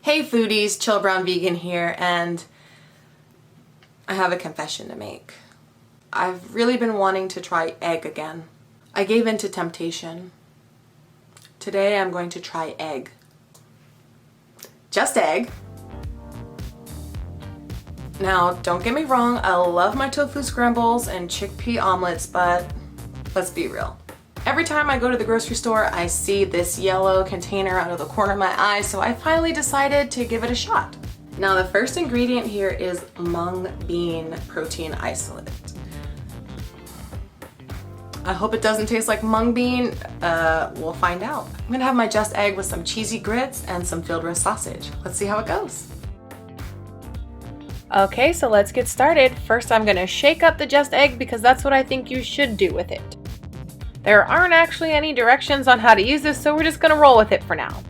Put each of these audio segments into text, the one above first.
Hey foodies, Chill Brown Vegan here, and I have a confession to make. I've really been wanting to try egg again. I gave in to temptation. Today I'm going to try egg. Just egg. Now, don't get me wrong, I love my tofu scrambles and chickpea omelets, but let's be real. Every time I go to the grocery store, I see this yellow container out of the corner of my eye, so I finally decided to give it a shot. Now, the first ingredient here is mung bean protein isolate. I hope it doesn't taste like mung bean. We'll find out. I'm gonna have my just egg with some cheesy grits and some field roast sausage. Let's see how it goes. Okay, so let's get started. First, I'm gonna shake up the just egg because that's what I think you should do with it. There aren't actually any directions on how to use this, so we're just gonna roll with it for now.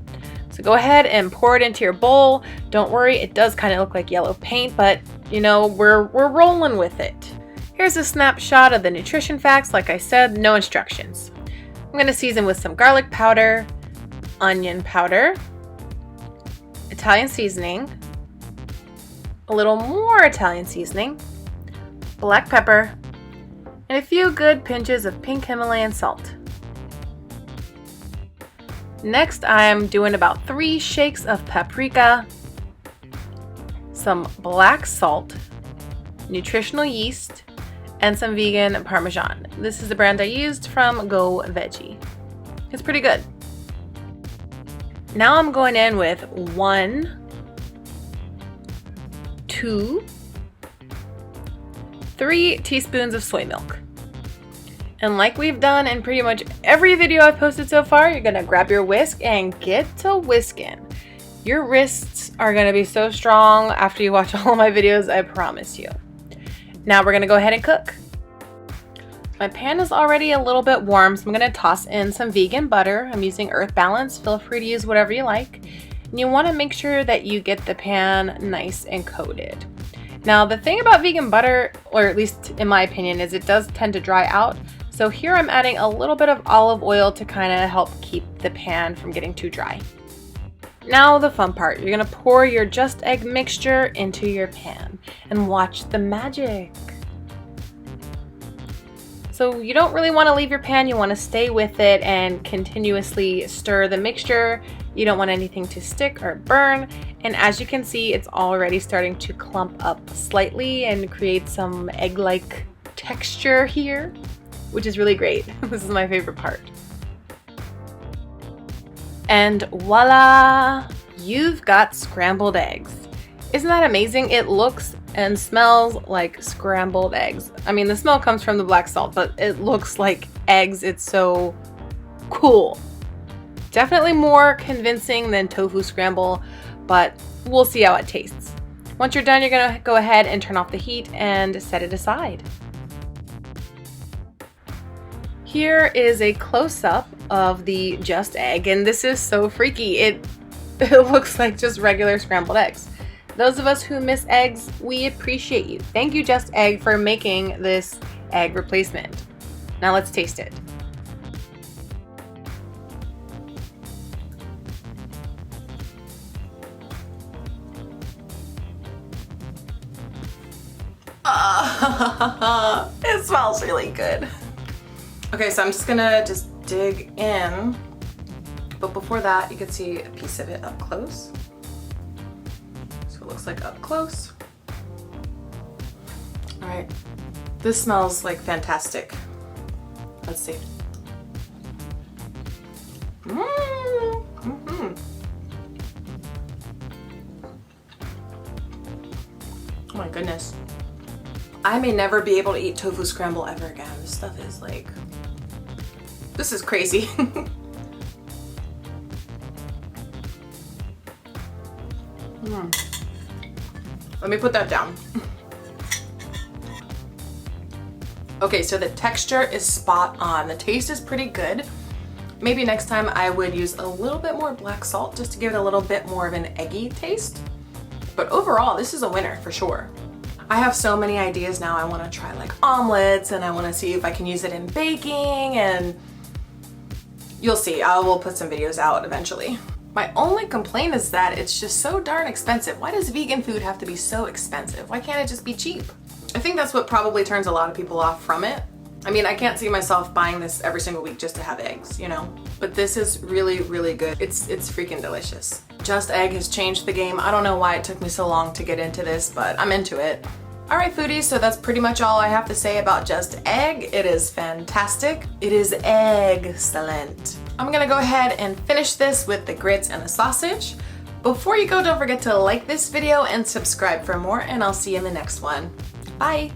So go ahead and pour it into your bowl. Don't worry, it does kind of look like yellow paint, but you know, we're rolling with it. Here's a snapshot of the nutrition facts. Like I said, no instructions. I'm gonna season with some garlic powder, onion powder, Italian seasoning, a little more Italian seasoning, black pepper, and a few good pinches of pink Himalayan salt. Next, I'm doing about 3 shakes of paprika, some black salt, nutritional yeast, and some vegan Parmesan. This is the brand I used from Go Veggie. It's pretty good. Now I'm going in with 1, 2, 3 teaspoons of soy milk. And like we've done in pretty much every video I've posted so far, you're gonna grab your whisk and get to whisking. Your wrists are gonna be so strong after you watch all of my videos, I promise you. Now we're gonna go ahead and cook. My pan is already a little bit warm, so I'm gonna toss in some vegan butter. I'm using Earth Balance. Feel free to use whatever you like. And you wanna make sure that you get the pan nice and coated. Now, the thing about vegan butter, or at least in my opinion, is it does tend to dry out. So here I'm adding a little bit of olive oil to kind of help keep the pan from getting too dry. Now the fun part, you're gonna pour your just egg mixture into your pan and watch the magic. So you don't really wanna leave your pan, you wanna stay with it and continuously stir the mixture. You don't want anything to stick or burn. And as you can see, it's already starting to clump up slightly and create some egg-like texture here, which is really great. This is my favorite part. And voila, you've got scrambled eggs. Isn't that amazing? It looks and smells like scrambled eggs. I mean, the smell comes from the black salt, but it looks like eggs. It's so cool. Definitely more convincing than tofu scramble, but we'll see how it tastes. Once you're done, you're gonna go ahead and turn off the heat and set it aside. Here is a close-up of the just egg, and this is so freaky. It looks like just regular scrambled eggs. Those of us who miss eggs, we appreciate you. Thank you, Just Egg, for making this egg replacement. Now let's taste it. It smells really good. Okay, so I'm just gonna dig in, but before that, you can see a piece of it up close. So it looks like up close. All right, this smells like fantastic. Let's see. Mm-hmm. Oh my goodness. I may never be able to eat tofu scramble ever again. This stuff is like, this is crazy. Let me put that down. Okay, so the texture is spot on. The taste is pretty good. Maybe next time I would use a little bit more black salt just to give it a little bit more of an eggy taste. But overall, this is a winner for sure. I have so many ideas now. I want to try like omelets, and I want to see if I can use it in baking, and you'll see. I will put some videos out eventually. My only complaint is that it's just so darn expensive. Why does vegan food have to be so expensive? Why can't it just be cheap? I think that's what probably turns a lot of people off from it. I mean, I can't see myself buying this every single week just to have eggs, you know? But this is really, really good. It's freaking delicious. Just Egg has changed the game. I don't know why it took me so long to get into this, but I'm into it. All right, foodies, so that's pretty much all I have to say about Just Egg. It is fantastic. It is egg-cellent. I'm gonna go ahead and finish this with the grits and the sausage. Before you go, don't forget to like this video and subscribe for more, and I'll see you in the next one. Bye.